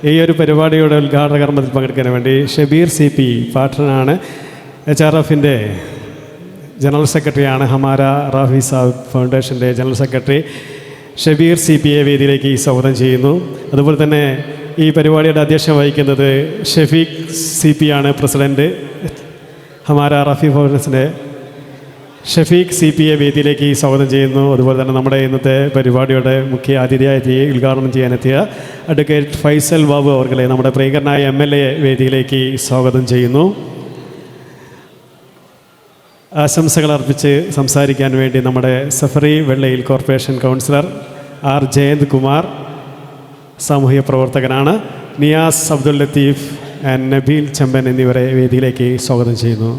ഈ ഒരു പരിപാടിയുടെ ഉദ്ഘാടന കർമ്മത്തിൽ പങ്കെടുക്കാൻ വേണ്ടി ഷബീർ CP പാട്ടനാണ്, HRFൻ്റെ ജനറൽ സെക്രട്ടറിയാണ്. ഹമാര റാഫി സാബ് ഫൗണ്ടേഷൻ്റെ ജനറൽ സെക്രട്ടറി ഷബീർ CPയെ വേദിയിലേക്ക് സ്വാഗതം ചെയ്യുന്നു. അതുപോലെ തന്നെ ഈ പരിപാടിയുടെ അധ്യക്ഷം വഹിക്കുന്നത് ഷഫീഖ് CP ആണ്, പ്രസിഡൻറ്റ് ഹമാര റാഫി ഫൗണ്ടേഷൻ്റെ. ഷഫീഖ് CPയെ വേദിയിലേക്ക് സ്വാഗതം ചെയ്യുന്നു. അതുപോലെ തന്നെ നമ്മുടെ ഇന്നത്തെ പരിപാടിയുടെ മുഖ്യ അതിഥിയായി ഉദ്ഘാടനം ചെയ്യാനെത്തിയ അഡ്വക്കേറ്റ് ഫൈസൽ ബാബു അവർകളെ നമ്മുടെ പ്രിയങ്കരനായ MLA വേദിയിലേക്ക് സ്വാഗതം ചെയ്യുന്നു. ആശംസകൾ അർപ്പിച്ച് സംസാരിക്കാൻ വേണ്ടി നമ്മുടെ സഫറി വെള്ളയിൽ corporation councillor R. Jayanth Kumar, സാമൂഹിക പ്രവർത്തകനാണ്, നിയാസ് അബ്ദുൽ ലത്തീഫ് ആൻഡ് നബീൽ ചെമ്പൻ എന്നിവരെ വേദിയിലേക്ക് സ്വാഗതം ചെയ്യുന്നു.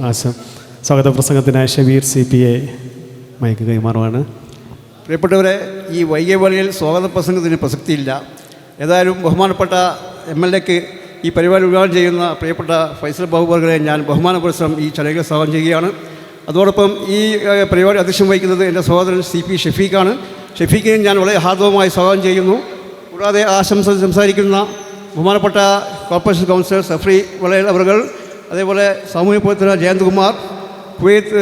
സ്വാഗത പ്രസംഗത്തിനായി ഷബീർ CPയെ മൈക്ക് കൈമാറുവാണ്. പ്രിയപ്പെട്ടവരെ, ഈ വൈകിയ വേളയിൽ സ്വാഗത പ്രസംഗത്തിന് പ്രസക്തിയില്ല. ഏതായാലും ബഹുമാനപ്പെട്ട MLAക്ക് ഈ പരിപാടി ഉദ്ഘാടനം ചെയ്യുന്ന പ്രിയപ്പെട്ട ഫൈസൽ ബാബു വർഗളെ ഞാൻ ബഹുമാനപുരസ്സരം ഈ ചടങ്ങിൽ സ്വാഗതം ചെയ്യുകയാണ്. അതോടൊപ്പം ഈ പരിപാടി അധ്യക്ഷം വഹിക്കുന്നത് എൻ്റെ സഹോദരൻ CP ഷഫീഖാണ്. ഷഫീഖിനെ ഞാൻ വളരെ ഹാർദവമായി സ്വാഗതം ചെയ്യുന്നു. കൂടാതെ ആശംസ സംസാരിക്കുന്ന ബഹുമാനപ്പെട്ട കോർപ്പറേഷൻ കൗൺസിലർ സഫറി വളയൽ അവർകൾ, അതേപോലെ സാമൂഹ്യ പ്രവർത്തകർ ജയന്ത് കുമാർ, കുവൈത്ത്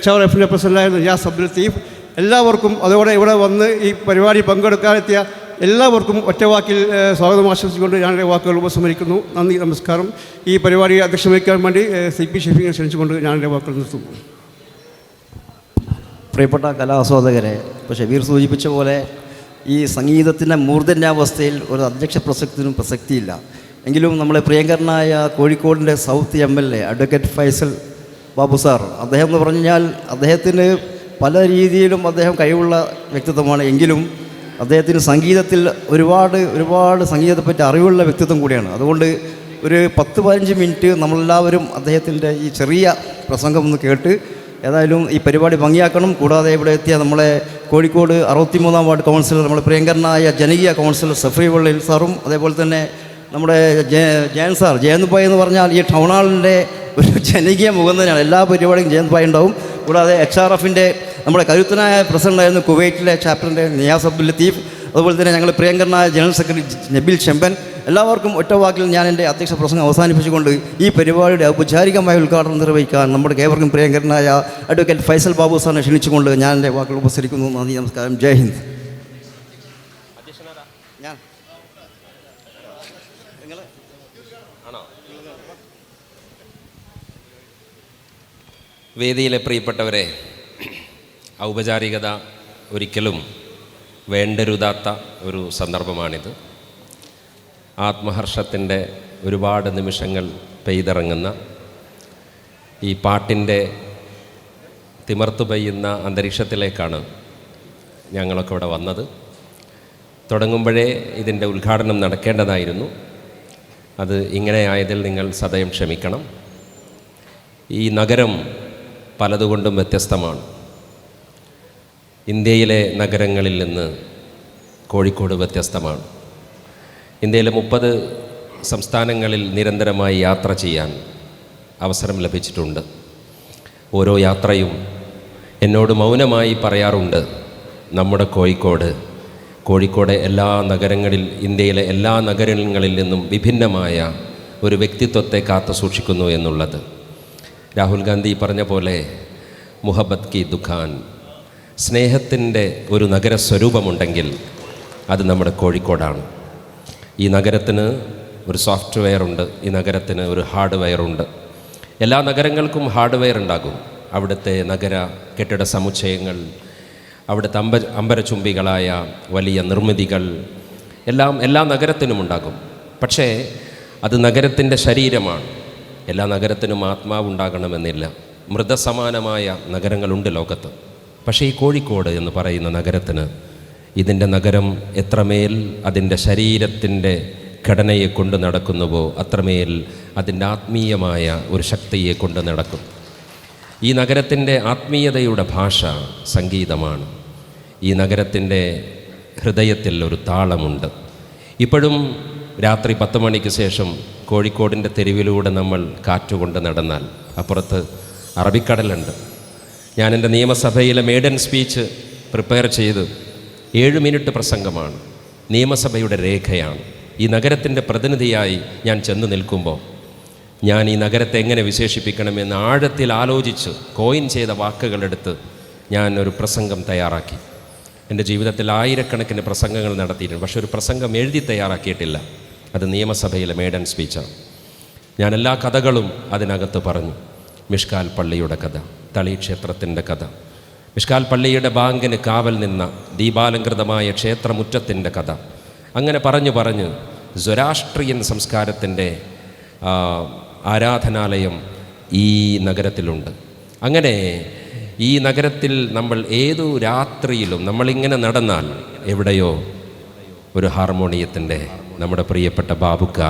HRFൻ്റെ പ്രസിഡൻ്റായിരുന്ന നിയാസ് അബ്ദുൽ ലത്തീഫ്, എല്ലാവർക്കും അതോടെ ഇവിടെ വന്ന് ഈ പരിപാടി പങ്കെടുക്കാനെത്തിയ എല്ലാവർക്കും ഒറ്റവാക്കിൽ സ്വാഗതം ആശംസിച്ചുകൊണ്ട് ഞാൻ എൻ്റെ വാക്കുകൾ ഉപസംഹരിക്കുന്നു. നന്ദി, നമസ്കാരം. ഈ പരിപാടി അധ്യക്ഷം വഹിക്കാൻ വേണ്ടി CP ഷഫീഖിനെ ക്ഷണിച്ചുകൊണ്ട് ഞാൻ എൻ്റെ വാക്കുകൾ നിർത്തുന്നു. പ്രിയപ്പെട്ട കലാസ്വാദകരെ, ഇപ്പോൾ ഷബീർ സൂചിപ്പിച്ച പോലെ ഈ സംഗീതത്തിൻ്റെ മൂർധന്യാവസ്ഥയിൽ ഒരു അധ്യക്ഷ പ്രസക്തിനും പ്രസക്തിയില്ല. എങ്കിലും നമ്മളെ പ്രിയങ്കരനായ കോഴിക്കോടിൻ്റെ south MLA advocate Faisal Babu sir, അദ്ദേഹം എന്ന് പറഞ്ഞാൽ അദ്ദേഹത്തിന് പല രീതിയിലും അദ്ദേഹം കഴിവുള്ള വ്യക്തിത്വമാണ്. എങ്കിലും അദ്ദേഹത്തിന് സംഗീതത്തിൽ ഒരുപാട് സംഗീതത്തെപ്പറ്റി അറിവുള്ള വ്യക്തിത്വം കൂടിയാണ്. അതുകൊണ്ട് ഒരു 10-15 മിനിറ്റ് നമ്മളെല്ലാവരും അദ്ദേഹത്തിൻ്റെ ഈ ചെറിയ പ്രസംഗം ഒന്ന് കേട്ട് ഏതായാലും ഈ പരിപാടി ഭംഗിയാക്കണം. കൂടാതെ ഇവിടെ എത്തിയ നമ്മളെ കോഴിക്കോട് 63-ാം വാർഡ് കൗൺസിലർ, നമ്മുടെ പ്രിയങ്കരനായ ജനകീയ കൗൺസിലർ സഫറി വള്ളയിൽ സാറും, അതേപോലെ തന്നെ നമ്മുടെ ജയൻ സാർ, ജയന്ത് ഭായ് എന്ന് പറഞ്ഞാൽ ഈ ടൗൺ ഹാളിൻ്റെ ഒരു ജനകീയ മുഖം തന്നെയാണ്. എല്ലാ പരിപാടിയും ജയന്ത് ഭായ് ഉണ്ടാവും. കൂടാതെ HRFൻ്റെ നമ്മുടെ കരുത്തനായ പ്രസിഡൻ്റായിരുന്നു കുവൈറ്റിലെ ചാപ്റ്ററിൻ്റെ നിയാസ് അബ്ദുൽ ലത്തീഫ്, അതുപോലെ തന്നെ ഞങ്ങൾ പ്രിയങ്കരനായ ജനറൽ സെക്രട്ടറി നബീൽ ചെമ്പൻ, എല്ലാവർക്കും ഒറ്റവാക്കിൽ ഞാൻ എൻ്റെ അധ്യക്ഷ പ്രസംഗം അവസാനിപ്പിച്ചുകൊണ്ട് ഈ പരിപാടിയുടെ ഔപചാരികമായ ഉദ്ഘാടനം നിർവഹിക്കാൻ നമ്മുടെ ഏവർക്കും പ്രിയങ്കരനായ അഡ്വക്കേറ്റ് ഫൈസൽ ബാബു സാറിനെ ക്ഷണിച്ചുകൊണ്ട് ഞാൻ എൻ്റെ വാക്കുകൾ ഉപസരിക്കുന്നു. നന്ദി, നമസ്കാരം, ജയ് ഹിന്ദ്. വേദിയിലെ പ്രിയപ്പെട്ടവരെ, ഔപചാരികത ഒരിക്കലും വേണ്ടരുതാത്ത ഒരു സന്ദർഭമാണിത്. ആത്മഹർഷത്തിൻ്റെ ഒരുപാട് നിമിഷങ്ങൾ പെയ്തിറങ്ങുന്ന ഈ പാട്ടിൻ്റെ തിമർത്തു പെയ്യുന്ന അന്തരീക്ഷത്തിലേക്കാണ് ഞങ്ങളൊക്കെ ഇവിടെ വന്നത്. തുടങ്ങുമ്പോഴേ ഇതിൻ്റെ ഉദ്ഘാടനം നടക്കേണ്ടതായിരുന്നു. അത് ഇങ്ങനെയായതിൽ നിങ്ങൾ സദയം ക്ഷമിക്കണം. ഈ നഗരം പലതുകൊണ്ടും വ്യത്യസ്തമാണ്. ഇന്ത്യയിലെ നഗരങ്ങളിൽ നിന്ന് കോഴിക്കോട് വ്യത്യസ്തമാണ്. ഇന്ത്യയിലെ 30 സംസ്ഥാനങ്ങളിൽ നിരന്തരമായി യാത്ര ചെയ്യാൻ അവസരം ലഭിച്ചിട്ടുണ്ട്. ഓരോ യാത്രയും എന്നോട് മൗനമായി പറയാറുണ്ട്, നമ്മുടെ കോഴിക്കോട് എല്ലാ ഇന്ത്യയിലെ എല്ലാ നഗരങ്ങളിൽ നിന്നും വിഭിന്നമായ ഒരു വ്യക്തിത്വത്തെ കാത്തു സൂക്ഷിക്കുന്നു എന്നുള്ളത്. രാഹുൽ ഗാന്ധി പറഞ്ഞ പോലെ മുഹബത്ത് കി ദുഖാൻ, സ്നേഹത്തിൻ്റെ ഒരു നഗരസ്വരൂപമുണ്ടെങ്കിൽ അത് നമ്മുടെ കോഴിക്കോടാണ്. ഈ നഗരത്തിന് ഒരു സോഫ്റ്റ്വെയർ ഉണ്ട്, ഈ നഗരത്തിന് ഒരു ഹാർഡ്വെയർ ഉണ്ട്. എല്ലാ നഗരങ്ങൾക്കും ഹാർഡ്വെയർ ഉണ്ടാകും. അവിടുത്തെ നഗര കെട്ടിട സമുച്ചയങ്ങൾ, അവിടുത്തെ അമ്പരചുംബികളായ വലിയ നിർമ്മിതികൾ എല്ലാ നഗരത്തിനും ഉണ്ടാകും. പക്ഷേ അത് നഗരത്തിൻ്റെ ശരീരമാണ്. എല്ലാ നഗരത്തിനും ആത്മാവുണ്ടാകണമെന്നില്ല. മൃതസമാനമായ നഗരങ്ങളുണ്ട് ലോകത്ത്. പക്ഷേ ഈ കോഴിക്കോട് എന്ന് പറയുന്ന നഗരത്തിന്, ഇതിൻ്റെ നഗരം എത്രമേൽ അതിൻ്റെ ശരീരത്തിൻ്റെ ഘടനയെ കൊണ്ട് നടക്കുന്നുവോ അത്രമേൽ അതിൻ്റെ ആത്മീയമായ ഒരു ശക്തിയെ കൊണ്ട് നടക്കും. ഈ നഗരത്തിൻ്റെ ആത്മീയതയുടെ ഭാഷ സംഗീതമാണ്. ഈ നഗരത്തിൻ്റെ ഹൃദയത്തിൽ ഒരു താളമുണ്ട്. ഇപ്പോഴും രാത്രി 10 മണിക്ക് ശേഷം കോഴിക്കോടിൻ്റെ തെരുവിലൂടെ നമ്മൾ കാറ്റുകൊണ്ട് നടന്നാൽ അപ്പുറത്ത് അറബിക്കടലുണ്ട്. ഞാൻ എൻ്റെ നിയമസഭയിലെ മേഡൻ സ്പീച്ച് പ്രിപ്പയർ ചെയ്ത് 7 മിനിറ്റ് പ്രസംഗമാണ്. നിയമസഭയുടെ രേഖയാണ്. ഈ നഗരത്തിൻ്റെ പ്രതിനിധിയായി ഞാൻ ചെന്ന് നിൽക്കുമ്പോൾ ഞാൻ ഈ നഗരത്തെ എങ്ങനെ വിശേഷിപ്പിക്കണമെന്ന് ആഴത്തിൽ ആലോചിച്ച് കോയിൻ ചെയ്ത വാക്കുകളെടുത്ത് ഞാൻ ഒരു പ്രസംഗം തയ്യാറാക്കി. എൻ്റെ ജീവിതത്തിൽ ആയിരക്കണക്കിന് പ്രസംഗങ്ങൾ നടത്തിയിട്ടുണ്ട്, പക്ഷെ ഒരു പ്രസംഗം എഴുതി തയ്യാറാക്കിയിട്ടില്ല. അത് നിയമസഭയിലെ മേഡൻ സ്പീച്ചാണ്. ഞാൻ എല്ലാ കഥകളും അതിനകത്ത് പറഞ്ഞു. മിഷ്കാൽ പള്ളിയുടെ കഥ, തളി ക്ഷേത്രത്തിൻ്റെ കഥ, മിഷ്കാൽ പള്ളിയുടെ ബാങ്കിന് കാവൽ നിന്ന ദീപാലങ്കൃതമായ ക്ഷേത്രമുറ്റത്തിൻ്റെ കഥ, അങ്ങനെ പറഞ്ഞ് സ്വരാഷ്ട്രീയൻ സംസ്കാരത്തിൻ്റെ ആരാധനാലയം ഈ നഗരത്തിലുണ്ട്. അങ്ങനെ ഈ നഗരത്തിൽ നമ്മൾ ഏതു രാത്രിയിലും നമ്മളിങ്ങനെ നടന്നാൽ എവിടെയോ ഒരു ഹാർമോണിയത്തിൻ്റെ നമ്മുടെ പ്രിയപ്പെട്ട ബാബുക്ക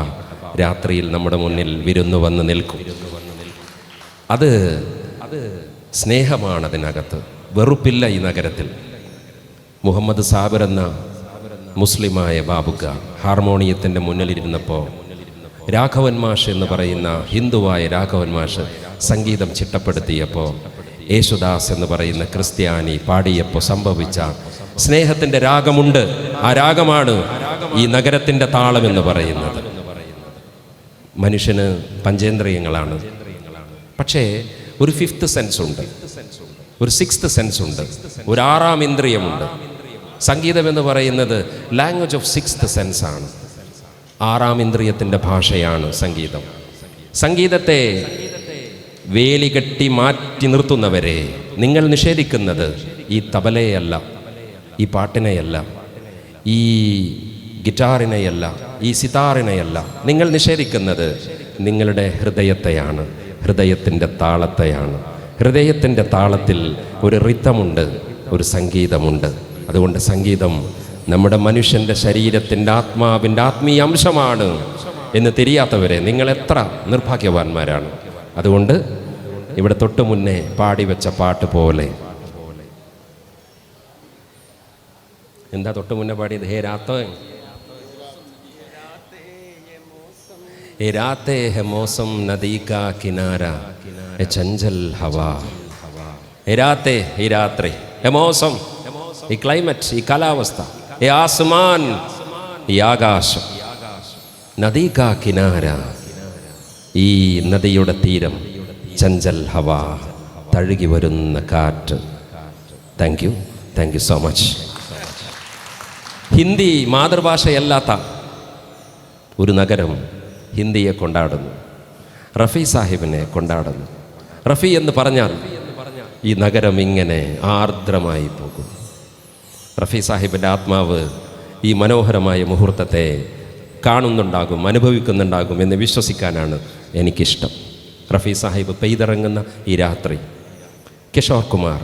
രാത്രിയിൽ നമ്മുടെ മുന്നിൽ വിരുന്നു വന്ന് നിൽക്കും. അത് സ്നേഹമാണ് അതിനകത്ത്, വെറുപ്പില്ല ഈ നഗരത്തിൽ. മുഹമ്മദ് സാബിർ എന്ന മുസ്ലിമായ ബാബുക്ക ഹാർമോണിയത്തിൻ്റെ മുന്നിലിരുന്നപ്പോൾ രാഘവൻ മാഷ് എന്ന് പറയുന്ന ഹിന്ദുവായ രാഘവൻ മാഷ് സംഗീതം ചിട്ടപ്പെടുത്തിയപ്പോൾ യേശുദാസ് എന്ന് പറയുന്ന ക്രിസ്ത്യാനി പാടിയപ്പോൾ സംഭവിച്ച സ്നേഹത്തിൻ്റെ രാഗമുണ്ട്. ആ രാഗമാണ് ഈ നഗരത്തിൻ്റെ താളം എന്ന് പറയുന്നത്. മനുഷ്യന് പഞ്ചേന്ദ്രിയങ്ങളാണ്, പക്ഷേ ഒരു ഫിഫ്ത്ത് സെൻസ് ഉണ്ട്, ഒരു സിക്സ്ത് സെൻസ് ഉണ്ട്, ഒരു ആറാം ഇന്ദ്രിയമുണ്ട്. സംഗീതം എന്ന് പറയുന്നത് ലാംഗ്വേജ് ഓഫ് സിക്സ്ത് സെൻസ് ആണ്. ആറാം ഇന്ദ്രിയത്തിൻ്റെ ഭാഷയാണ് സംഗീതം. സംഗീതത്തെ വേലി കെട്ടി മാറ്റി നിർത്തുന്നവരെ നിങ്ങൾ നിഷേധിക്കുന്നത് ഈ തബലയല്ല, ഈ പാട്ടിനെയല്ല, ഈ ഗിറ്റാറിനെയല്ല, ഈ സിതാറിനെയല്ല. നിങ്ങൾ നിഷേധിക്കുന്നത് നിങ്ങളുടെ ഹൃദയത്തെയാണ്, ഹൃദയത്തിൻ്റെ താളത്തെയാണ്. ഹൃദയത്തിൻ്റെ താളത്തിൽ ഒരു റിത്തമുണ്ട്, ഒരു സംഗീതമുണ്ട്. അതുകൊണ്ട് സംഗീതം നമ്മുടെ മനുഷ്യൻ്റെ ശരീരത്തിൻ്റെ ആത്മാവിൻ്റെ ആത്മീയ അംശമാണ് എന്ന് തിരിയാത്തവരെ നിങ്ങൾ എത്ര നിർഭാഗ്യവാന്മാരാണ്. അതുകൊണ്ട് ഇവിടെ തൊട്ടു മുന്നേ പാടിവെച്ച പാട്ട് പോലെ, എന്താ തൊട്ടു മുന്നേ പാടിയത്? ഹേ രാത്തോ ए राते है मौसम नदी का किनारा ए चंचल हवा. ए राते ഈ രാത്രി, ए मौसम ഈ ക്ലൈമറ്റ്, ഈ കാലാവസ്ഥ, ए ആസ്മാൻ ഈ ആകാശം, നദി കാ കിനാര ഈ നദിയുടെ തീരം, ചഞ്ചൽ ഹവ തഴുകി വരുന്ന കാറ്റ്. Thank you so much. Hindi മാതൃഭാഷയല്ലാത്ത ഒരു നഗരം ഹിന്ദിയെ കൊണ്ടാടുന്നു, റഫി സാഹിബിനെ കൊണ്ടാടുന്നു. റഫി എന്ന് പറഞ്ഞാൽ ഈ നഗരം ഇങ്ങനെ ആർദ്രമായി പോകും. റഫി സാഹിബിൻ്റെ ആത്മാവ് ഈ മനോഹരമായ മുഹൂർത്തത്തെ കാണുന്നുണ്ടാകും, അനുഭവിക്കുന്നുണ്ടാകും എന്ന് വിശ്വസിക്കാനാണ് എനിക്കിഷ്ടം. റഫി സാഹിബ് പെയ്തിറങ്ങുന്ന ഈ രാത്രി, കിഷോർ കുമാർ,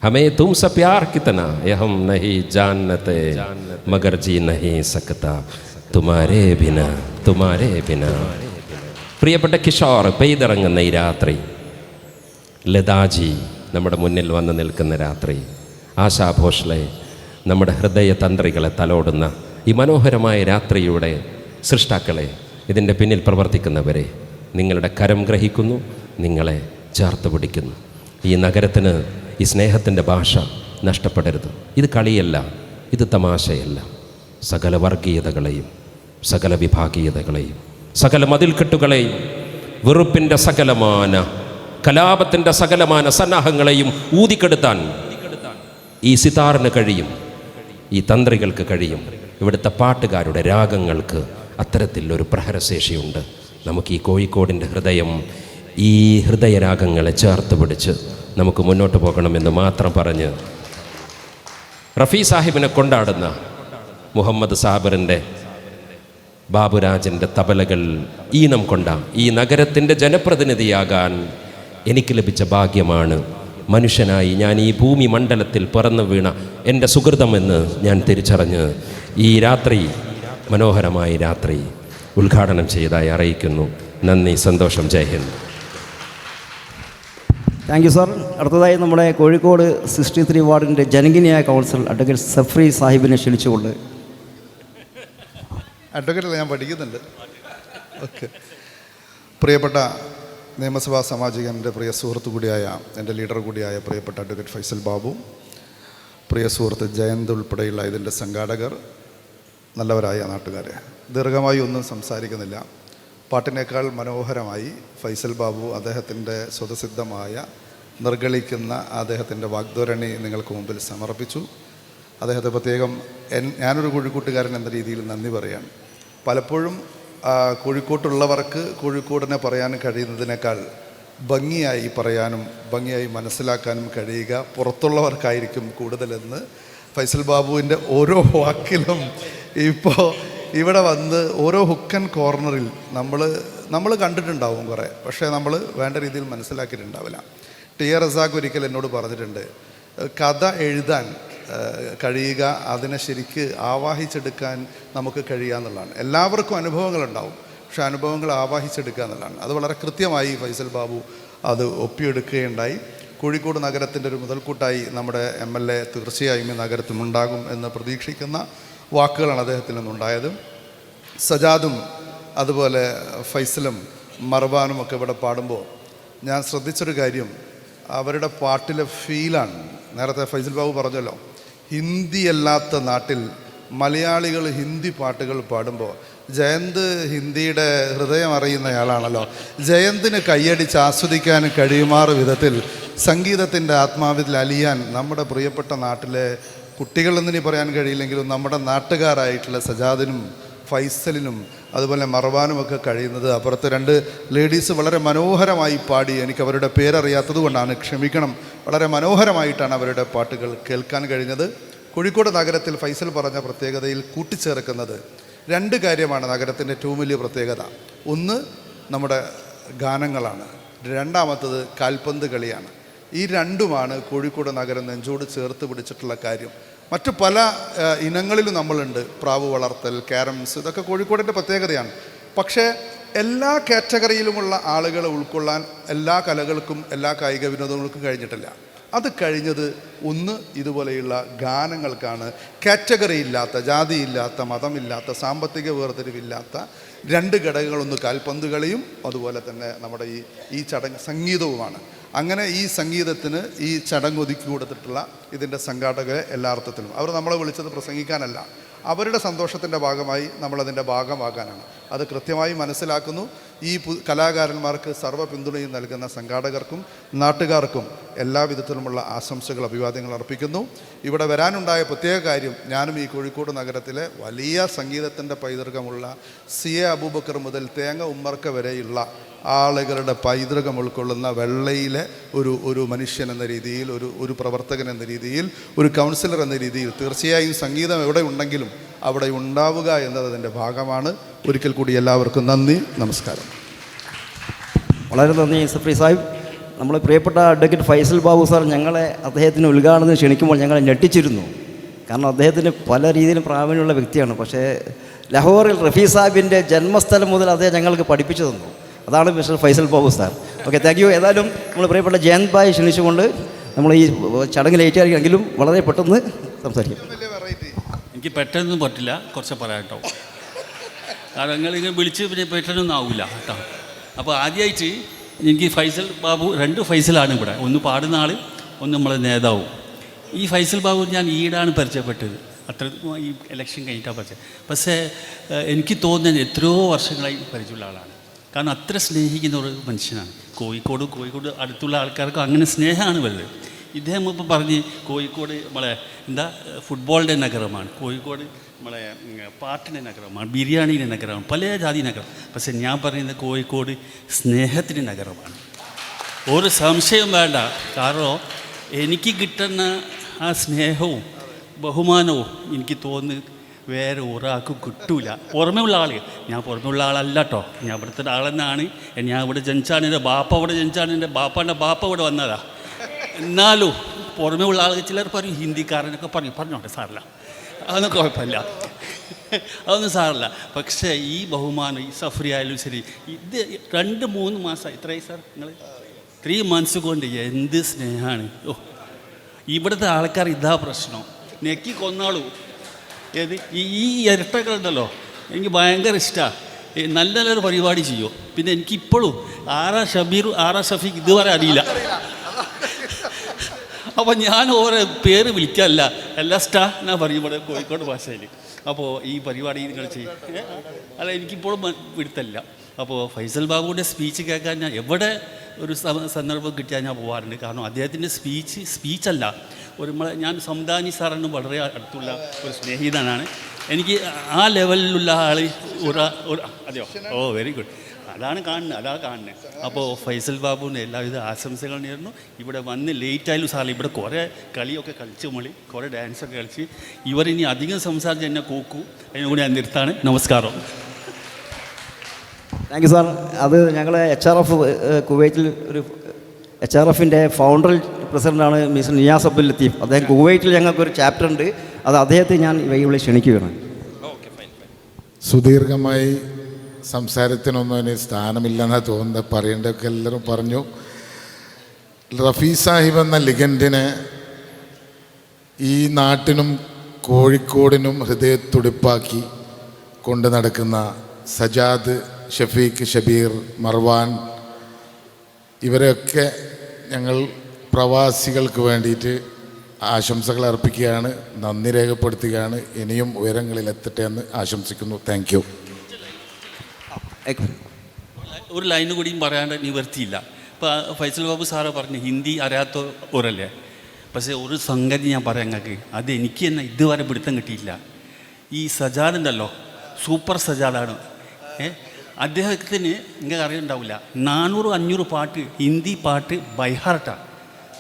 ഹമേ തുംസെ പ്യാർ കിതനാ യേ ഹം നഹീ ജാനത്തെ മഗർ ജി നഹീ സക്താ തുമാരേ ബിനാ തുമാരേ ബിനാ. പ്രിയപ്പെട്ട കിഷോർ പെയ്തിറങ്ങുന്ന ഈ രാത്രി, ലതാജി നമ്മുടെ മുന്നിൽ വന്ന് നിൽക്കുന്ന രാത്രി, ആശാ ഭോസ്ലെ നമ്മുടെ ഹൃദയതന്ത്രികളെ തലോടുന്ന ഈ മനോഹരമായ രാത്രിയുടെ സൃഷ്ടാക്കളെ, ഇതിൻ്റെ പിന്നിൽ പ്രവർത്തിക്കുന്നവരെ, നിങ്ങളുടെ കരം ഗ്രഹിക്കുന്നു, നിങ്ങളെ ചേർത്ത് പിടിക്കുന്നു. ഈ നഗരത്തിന് ഈ സ്നേഹത്തിൻ്റെ ഭാഷ നഷ്ടപ്പെടരുത്. ഇത് കളിയല്ല, ഇത് തമാശയല്ല. സകല വർഗീയതകളെയും, സകല വിഭാഗീയതകളെയും, സകല മതിൽക്കെട്ടുകളെയും, വെറുപ്പിൻ്റെ സകലമാന, കലാപത്തിൻ്റെ സകലമാന സന്നാഹങ്ങളെയും ഊതിക്കെടുത്താൻ ഈ സിതാറിന് കഴിയും, ഈ തന്ത്രികൾക്ക് കഴിയും. ഇവിടുത്തെ പാട്ടുകാരുടെ രാഗങ്ങൾക്ക് അത്തരത്തിലൊരു പ്രഹരശേഷിയുണ്ട്. നമുക്ക് ഈ കോഴിക്കോടിൻ്റെ ഹൃദയം, ഈ ഹൃദയരാഗങ്ങളെ ചേർത്ത് പിടിച്ച് നമുക്ക് മുന്നോട്ട് പോകണമെന്ന് മാത്രം പറഞ്ഞ് റഫി സാഹിബിനെ കൊണ്ടാടുന്ന മുഹമ്മദ് സാബിറിൻ്റെ, ബാബുരാജിൻ്റെ തബലകൾ ഈണം കൊണ്ട ഈ നഗരത്തിൻ്റെ ജനപ്രതിനിധിയാകാൻ എനിക്ക് ലഭിച്ച ഭാഗ്യമാണ്. മനുഷ്യനായി ഞാൻ ഈ ഭൂമി മണ്ഡലത്തിൽ പിറന്നു വീണ എൻ്റെ സുഹൃതമെന്ന് ഞാൻ തിരിച്ചറിഞ്ഞ് ഈ രാത്രി, മനോഹരമായ രാത്രി ഉദ്ഘാടനം ചെയ്തതായി അറിയിക്കുന്നു. നന്ദി, സന്തോഷം, Jai Hind. Thank you sir. അടുത്തതായി നമ്മുടെ കോഴിക്കോട് 63 വാർഡിൻ്റെ ജനകീയ കൗൺസിൽ അഡ്വക്കേറ്റ് സഫ്രി സാഹിബിനെ ക്ഷണിച്ചുകൊണ്ട്. അഡ്വക്കേറ്റല്ല, ഞാൻ പഠിക്കുന്നുണ്ട്. ഓക്കെ. പ്രിയപ്പെട്ട നിയമസഭാ സാമാജികൻ്റെ പ്രിയ സുഹൃത്തു കൂടിയായ, എൻ്റെ ലീഡർ കൂടിയായ പ്രിയപ്പെട്ട അഡ്വക്കേറ്റ് ഫൈസൽ ബാബു, പ്രിയ സുഹൃത്ത് ജയന്ത് ഉൾപ്പെടെയുള്ള ഇതിൻ്റെ സംഘാടകർ, നല്ലവരായ നാട്ടുകാരെ, ദീർഘമായി ഒന്നും സംസാരിക്കുന്നില്ല. പാട്ടിനേക്കാൾ മനോഹരമായി ഫൈസൽ ബാബു അദ്ദേഹത്തിൻ്റെ സ്വതസിദ്ധമായ നിർഗളിക്കുന്ന അദ്ദേഹത്തിൻ്റെ വാഗ്ദോരണി നിങ്ങൾക്ക് മുമ്പിൽ സമർപ്പിച്ചു. അദ്ദേഹത്തെ പ്രത്യേകം ഞാനൊരു കോഴിക്കോട്ടുകാരൻ എന്ന രീതിയിൽ നന്ദി പറയാണ്. പലപ്പോഴും കോഴിക്കോട്ടുള്ളവർക്ക് കോഴിക്കോടിനെ പറയാൻ കഴിയുന്നതിനേക്കാൾ ഭംഗിയായി പറയാനും ഭംഗിയായി മനസ്സിലാക്കാനും കഴിയുക പുറത്തുള്ളവർക്കായിരിക്കും കൂടുതലെന്ന് ഫൈസൽ ബാബുവിൻ്റെ ഓരോ വാക്കിലും ഇപ്പോൾ ഇവിടെ വന്ന് ഓരോ ഹുക്ക് ആൻഡ് കോർണറിൽ നമ്മൾ കണ്ടിട്ടുണ്ടാവും കുറേ, പക്ഷേ നമ്മൾ വേണ്ട രീതിയിൽ മനസ്സിലാക്കിയിട്ടുണ്ടാവില്ല. ടി ആർ റസാഖ് ഒരിക്കൽ എന്നോട് പറഞ്ഞിട്ടുണ്ട്, കഥ എഴുതാൻ കഴിയുക, അതിനെ ശരിക്ക് ആവാഹിച്ചെടുക്കാൻ നമുക്ക് കഴിയുക എന്നുള്ളതാണ്. എല്ലാവർക്കും അനുഭവങ്ങളുണ്ടാവും, പക്ഷേ അനുഭവങ്ങൾ ആവാഹിച്ചെടുക്കുക എന്നുള്ളതാണ്. അത് വളരെ കൃത്യമായി ഫൈസൽ ബാബു അത് ഒപ്പിയെടുക്കുകയുണ്ടായി. കോഴിക്കോട് നഗരത്തിൻ്റെ ഒരു മുതൽക്കൂട്ടായി നമ്മുടെ MLA തീർച്ചയായും ഈ നഗരത്തിലുണ്ടാകും എന്ന് പ്രതീക്ഷിക്കുന്ന വാക്കുകളാണ് അദ്ദേഹത്തിൽ നിന്നുണ്ടായത്. സജാദും അതുപോലെ ഫൈസലും മർവാനും ഒക്കെ ഇവിടെ പാടുമ്പോൾ ഞാൻ ശ്രദ്ധിച്ചൊരു കാര്യം, അവരുടെ പാട്ടിലെ ഫീലാണ്. നേരത്തെ ഫൈസൽ ബാബു പറഞ്ഞല്ലോ, ഹിന്ദി അല്ലാത്ത നാട്ടിൽ മലയാളികൾ ഹിന്ദി പാട്ടുകൾ പാടുമ്പോൾ ജയന്ത് ഹിന്ദിയുടെ ഹൃദയം അറിയുന്നയാളാണല്ലോ, ജയന്തിന് കൈയടിച്ച് ആസ്വദിക്കാൻ കഴിയുമാറ് വിധത്തിൽ സംഗീതത്തിൻ്റെ ആത്മാവിൽ അലിയാൻ നമ്മുടെ പ്രിയപ്പെട്ട നാട്ടിലെ കുട്ടികളെന്നിനി പറയാൻ കഴിയില്ലെങ്കിലും നമ്മുടെ നാട്ടുകാരായിട്ടുള്ള സജാദിനും ഫൈസലിനും അതുപോലെ മർവാനുമൊക്കെ കഴിയുന്നത്. അപ്പുറത്ത് രണ്ട് ലേഡീസ് വളരെ മനോഹരമായി പാടി, എനിക്ക് അവരുടെ പേരറിയാത്തത് കൊണ്ടാണ്, ക്ഷമിക്കണം. വളരെ മനോഹരമായിട്ടാണ് അവരുടെ പാട്ടുകൾ കേൾക്കാൻ കഴിഞ്ഞത്. കോഴിക്കോട് നഗരത്തിൽ ഫൈസൽ പറഞ്ഞ പ്രത്യേകതയിൽ കൂട്ടിച്ചേർക്കുന്നത് രണ്ട് കാര്യമാണ് നഗരത്തിൻ്റെ ഏറ്റവും വലിയ പ്രത്യേകത. ഒന്ന് നമ്മുടെ ഗാനങ്ങളാണ്, രണ്ടാമത്തത് കാൽപന്ത് കളിയാണ്. ഈ രണ്ടുമാണ് കോഴിക്കോട് നഗരം നെഞ്ചോട് ചേർത്ത് പിടിച്ചിട്ടുള്ള കാര്യം. മറ്റു പല ഇനങ്ങളിലും നമ്മളുണ്ട്, പ്രാവ് വളർത്തൽ, ക്യാരംസ്, ഇതൊക്കെ കോഴിക്കോടിൻ്റെ പ്രത്യേകതയാണ്. പക്ഷേ എല്ലാ കാറ്റഗറിയിലുമുള്ള ആളുകളെ ഉൾക്കൊള്ളാൻ എല്ലാ കലകൾക്കും എല്ലാ കായിക വിനോദങ്ങൾക്കും കഴിഞ്ഞിട്ടില്ല. അത് കഴിഞ്ഞത് ഒന്ന് ഇതുപോലെയുള്ള ഗാനങ്ങൾക്കാണ്. കാറ്റഗറി ഇല്ലാത്ത, ജാതിയില്ലാത്ത, മതമില്ലാത്ത, സാമ്പത്തിക വേർതിരിവില്ലാത്ത രണ്ട് ഘടകങ്ങളൊന്ന് കാൽപന്ത് കളിയും അതുപോലെ തന്നെ നമ്മുടെ ഈ ചടങ്ങ് സംഗീതവുമാണ്. അങ്ങനെ ഈ സംഗീതത്തിന് ഈ ചടങ്ങ് ഒതുക്കി കൊടുത്തിട്ടുള്ള ഇതിൻ്റെ സംഘാടകരെ എല്ലാ അർത്ഥത്തിലും അവർ നമ്മളെ വിളിച്ചത് പ്രസംഗിക്കാനല്ല, അവരുടെ സന്തോഷത്തിൻ്റെ ഭാഗമായി നമ്മളതിൻ്റെ ഭാഗമാകാനാണ്. അത് കൃത്യമായി മനസ്സിലാക്കുന്നു. ഈ കലാകാരന്മാർക്ക് സർവ്വ പിന്തുണയും നൽകുന്ന സംഘാടകർക്കും നാട്ടുകാർക്കും എല്ലാവിധത്തിലുമുള്ള ആശംസകൾ, അഭിവാദ്യങ്ങൾ അർപ്പിക്കുന്നു. ഇവിടെ വരാനുണ്ടായ പ്രത്യേക കാര്യം, ഞാനും ഈ കോഴിക്കോട് നഗരത്തിലെ വലിയ സംഗീതത്തിൻ്റെ പൈതൃകമുള്ള CA അബൂബക്കർ മുതൽ തേങ്ങ ഉമ്മർക്ക വരെയുള്ള ആളുകളുടെ പൈതൃകം ഉൾക്കൊള്ളുന്ന വെള്ളയിലെ ഒരു മനുഷ്യൻ എന്ന രീതിയിൽ, ഒരു പ്രവർത്തകൻ എന്ന രീതിയിൽ, ഒരു കൗൺസിലർ എന്ന രീതിയിൽ തീർച്ചയായും സംഗീതം എവിടെ ഉണ്ടെങ്കിലും അവിടെ ഉണ്ടാവുക എന്നതിൻ്റെ ഭാഗമാണ്. ഒരിക്കൽ കൂടി എല്ലാവർക്കും നന്ദി, നമസ്കാരം. വളരെ നന്ദി സഫ്രി സാഹിബ്. നമ്മൾ പ്രിയപ്പെട്ട അഡ്വക്കേറ്റ് ഫൈസൽ ബാബു സാർ ഞങ്ങളെ അദ്ദേഹത്തിന് ഉദ്ഘാടനത്തിന് ക്ഷണിക്കുമ്പോൾ ഞങ്ങളെ ഞെട്ടിച്ചിരുന്നു. കാരണം അദ്ദേഹത്തിന് പല രീതിയിലും പ്രാവീണ്യമുള്ള വ്യക്തിയാണ്. പക്ഷേ ലാഹോറിൽ റഫീ സാഹിബിൻ്റെ ജന്മസ്ഥലം മുതൽ അദ്ദേഹം ഞങ്ങൾക്ക് പഠിപ്പിച്ചു തന്നു. അതാണ് mister Faisal Babu sir. Okay, thank you. ഏതായാലും നമ്മൾ പ്രിയപ്പെട്ട ജയന്ത് ഭായ് ക്ഷണിച്ചുകൊണ്ട് നമ്മൾ ഈ ചടങ്ങ് ലേറ്റായിരിക്കുമെങ്കിലും വളരെ പെട്ടെന്ന് സംസാരിക്കും. എനിക്ക് പെട്ടെന്നൊന്നും പറ്റില്ല, കുറച്ച് പറയാം കേട്ടോ. കാരണം നിങ്ങളിങ്ങനെ വിളിച്ച് പിന്നെ പെട്ടെന്നൊന്നും ആവില്ല കേട്ടോ. അപ്പോൾ ആദ്യമായിട്ട് എനിക്ക് ഫൈസൽ ബാബു, രണ്ട് ഫൈസലാണ് ഇവിടെ, ഒന്ന് പാടുന്ന ആൾ, ഒന്ന് നമ്മളെ നേതാവും. ഈ ഫൈസൽ ബാബു ഞാൻ ഈടാണ് പരിചയപ്പെട്ടത്, അത്ര ഈ ഇലക്ഷൻ കഴിഞ്ഞിട്ടാണ് പരിചയം. പക്ഷേ എനിക്ക് തോന്നുന്നത് എത്രയോ വർഷങ്ങളായി പരിചയമുള്ള ആളാണ്. കാരണം അത്ര സ്നേഹിക്കുന്ന ഒരു മനുഷ്യനാണ്. കോഴിക്കോട് അടുത്തുള്ള ആൾക്കാർക്ക് അങ്ങനെ സ്നേഹമാണ് വലുത്. ഇദ്ദേഹം ഇപ്പോൾ പറഞ്ഞ് കോഴിക്കോട് നമ്മളെ ഫുട്ബോളിൻ്റെ നഗരമാണ്, കോഴിക്കോട് നമ്മളെ പാട്ടിൻ്റെ നഗരമാണ്, ബിരിയാണിയുടെ നഗരമാണ്, പല ജാതി നഗരം. പക്ഷേ ഞാൻ പറയുന്നത് കോഴിക്കോട് സ്നേഹത്തിൻ്റെ നഗരമാണ്, ഒരു സംശയം വേണ്ട. കാരണം എനിക്ക് കിട്ടുന്ന ആ സ്നേഹവും ബഹുമാനവും എനിക്ക് തോന്നുന്നു വേറെ ഒരാൾക്കും കിട്ടൂല. പുറമേ ഉള്ള ആൾ, ഞാൻ പുറമേ ഉള്ള ആളല്ല കേട്ടോ, ഞാൻ ഇവിടുത്തെ ആളെന്നാണ്. ഞാൻ ഇവിടെ ജനിച്ചാണ്, എൻ്റെ ബാപ്പ ഇവിടെ ജനിച്ചാണ്, എൻ്റെ ബാപ്പാൻ്റെ ബാപ്പ ഇവിടെ വന്നതാ. എന്നാലും പുറമേ ഉള്ള ആൾ ചിലർ പറയും, ഹിന്ദിക്കാരനൊക്കെ പറഞ്ഞോട്ടെ, സാറില്ല, അതൊന്നും കുഴപ്പമില്ല, അതൊന്നും സാറില്ല. പക്ഷേ ഈ ബഹുമാനം, ഈ സഫറി ആയാലും ശരി, ഇത് 2-3 മാസമായി, ഇത്രയും സാർ നിങ്ങൾ 3 months കൊണ്ട് എന്ത് സ്നേഹമാണ്. ഓ, ഇവിടുത്തെ ആൾക്കാർ ഇതാ പ്രശ്നം, നെക്കി കൊന്നാളൂ. ഏത് ഈ ഇരട്ടകളുണ്ടല്ലോ, എനിക്ക് ഭയങ്കര ഇഷ്ടമാണ്. നല്ലൊരു പരിപാടി ചെയ്യും. പിന്നെ എനിക്കിപ്പോഴും ആരാ ഷബീർ, ആരാ ഷഫീഖ് ഇതുവരെ അറിയില്ല. അപ്പോൾ ഞാൻ ഓരോ പേര് വിളിക്കാനല്ല എല്ലാ സ്റ്റാ എന്നാ പറയും ഇവിടെ കോഴിക്കോട് ഭാഷയിൽ. അപ്പോൾ ഈ പരിപാടി നിങ്ങൾ ചെയ്യും അല്ല എനിക്കിപ്പോഴും പിടുത്തല്ല. അപ്പോൾ ഫൈസൽ ബാബുവിൻ്റെ സ്പീച്ച് കേൾക്കാൻ ഞാൻ എവിടെ ഒരു സന്ദർഭം കിട്ടിയാൽ ഞാൻ പോകാറുണ്ട്. കാരണം അദ്ദേഹത്തിൻ്റെ സ്പീച്ചല്ല ഞാൻ സംദാനി സാറിന് വളരെ അടുത്തുള്ള ഒരു സ്നേഹിതനാണ്. എനിക്ക് ആ ലെവലിലുള്ള ആൾ അതെയോ ഓ വെരി ഗുഡ് അതാണ് കാണുന്നത്. അപ്പോൾ ഫൈസൽ ബാബുവിൻ്റെ എല്ലാവിധ ആശംസകൾ നേരുന്നു. ഇവിടെ വന്ന് ലേറ്റായാലും സാറിൽ ഇവിടെ കുറേ കളിയൊക്കെ കളിച്ച് കുറേ ഡാൻസൊക്കെ കളിച്ച് ഇവരിനി അധികം സംസാരിച്ച് എന്നെ കൂക്കൂ. അതിനുകൂടി ഞാൻ നിർത്താണ്. നമസ്കാരം. Thank you sir. അത് ഞങ്ങൾ HRF കുവൈറ്റിൽ ഒരു HRFിൻ്റെ ഫൗണ്ടർ പ്രസിഡൻ്റാണ് മിസ്റ്റർ നിയാസ് അബ്ദുൽ ലത്തീഫ്. അദ്ദേഹം കുവൈറ്റിൽ ഞങ്ങൾക്കൊരു ചാപ്റ്റർ ഉണ്ട്. അത് അദ്ദേഹത്തെ ഞാൻ ഇവിടെ ക്ഷണിക്കുകയാണ്. സുദീർഘമായി സംസാരത്തിനൊന്നും ഇനി സ്ഥാനമില്ലെന്നാണ് തോന്നുന്നത്. പറയേണ്ടതൊക്കെ എല്ലാവരും പറഞ്ഞു. റഫീ സാഹിബ് എന്ന ലിഗൻഡിനെ ഈ നാട്ടിനും കോഴിക്കോടിനും ഹൃദയത്തുടിപ്പാക്കി കൊണ്ട് നടക്കുന്ന സജാദ്, ഷഫീഖ്, ഷബീർ, മർവാൻ ഇവരെയൊക്കെ ഞങ്ങൾ പ്രവാസികൾക്ക് വേണ്ടിയിട്ട് ആശംസകൾ അർപ്പിക്കുകയാണ്, നന്ദി രേഖപ്പെടുത്തുകയാണ്. ഇനിയും ഉയരങ്ങളിലെത്തട്ടെ എന്ന് ആശംസിക്കുന്നു. Thank you. ഒരു ലൈന് കൂടിയും പറയാണ്ട് നിവർത്തിയില്ല. ഇപ്പോൾ ഫൈസൽ ബാബു സാറ് പറഞ്ഞു ഹിന്ദി അറിയാത്തവരല്ലേ. പക്ഷേ ഒരു സംഗതി ഞാൻ പറയാം നിങ്ങൾക്ക്, അത് എനിക്ക് തന്നെ ഇതുവരെ പിടുത്തം കിട്ടിയില്ല. ഈ സജാദ് ഉണ്ടല്ലോ, സൂപ്പർ സജാദാണ്. അദ്ദേഹത്തിന് നിങ്ങൾക്ക് അറിയുന്നുണ്ടാവില്ല, 400-500 പാട്ട് ഹിന്ദി പാട്ട് ബൈഹാർട്ടാണ്,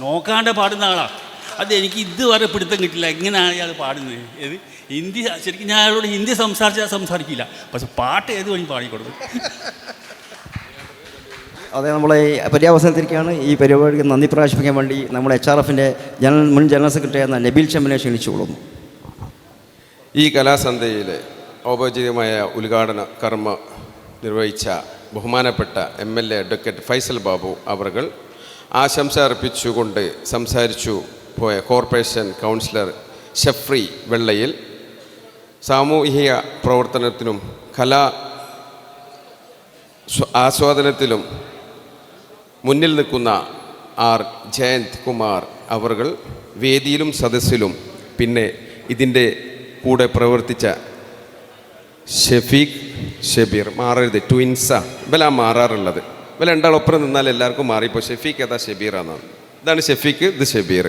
നോക്കാണ്ട് പാടുന്ന ആളാണ്. അത് എനിക്ക് ഇതുവരെ പിടുത്തം കിട്ടില്ല എങ്ങനെയാണ് അയാൾ പാടുന്നത്. ഏത് ഹിന്ദി ശരിക്കും ഞാൻ അയാളോട് ഹിന്ദി സംസാരിക്കില്ല, പക്ഷെ പാട്ട് ഏത് വഴി പാടിക്കൊടുക്കും. അതെ, നമ്മളെ പര്യാവസാനത്തിരിക്കുകയാണ്. ഈ പരിപാടിക്ക് നന്ദി പ്രകാശിപ്പിക്കാൻ വേണ്ടി നമ്മുടെ HRFിൻ്റെ മുൻ ജനറൽ സെക്രട്ടറി എന്ന നബീൽ ഷെമ്മിനെ ക്ഷണിച്ചുകൊള്ളുന്നു. ഈ കലാസന്ധ്യയിലെ ഔപചാരികമായ ഉദ്ഘാടന കർമ്മ നിർവഹിച്ച ബഹുമാനപ്പെട്ട MLA അഡ്വക്കേറ്റ് ഫൈസൽ ബാബു അവർകൾ ആശംസ അർപ്പിച്ചുകൊണ്ട് സംസാരിച്ചു പോയ കോർപ്പറേഷൻ കൗൺസിലർ ഷഫ്രി വെള്ളയിൽ, സാമൂഹിക പ്രവർത്തനത്തിലും കലാ ആസ്വാദനത്തിലും മുന്നിൽ നിൽക്കുന്ന ജയന്ത് കുമാർ അവർകൾ വേദിയിലും സദസ്സിലും, പിന്നെ ഇതിൻ്റെ കൂടെ പ്രവർത്തിച്ച ഷഫീഖ്, ഷബീർ, മാറരുത് ട്വിൻസാ ഇവലാ മാറാറുള്ളത്. ഇവ രണ്ടാളൊപ്പം നിന്നാൽ എല്ലാവർക്കും മാറിപ്പോൾ ഷഫീഖ് ഏതാ ഷബീറാന്നാണ്. ഇതാണ് ഷഫീഖ്, ഇത് ഷബീർ.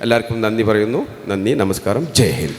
എല്ലാവർക്കും നന്ദി പറയുന്നു. നന്ദി, നമസ്കാരം, ജയ് ഹിന്ദ്.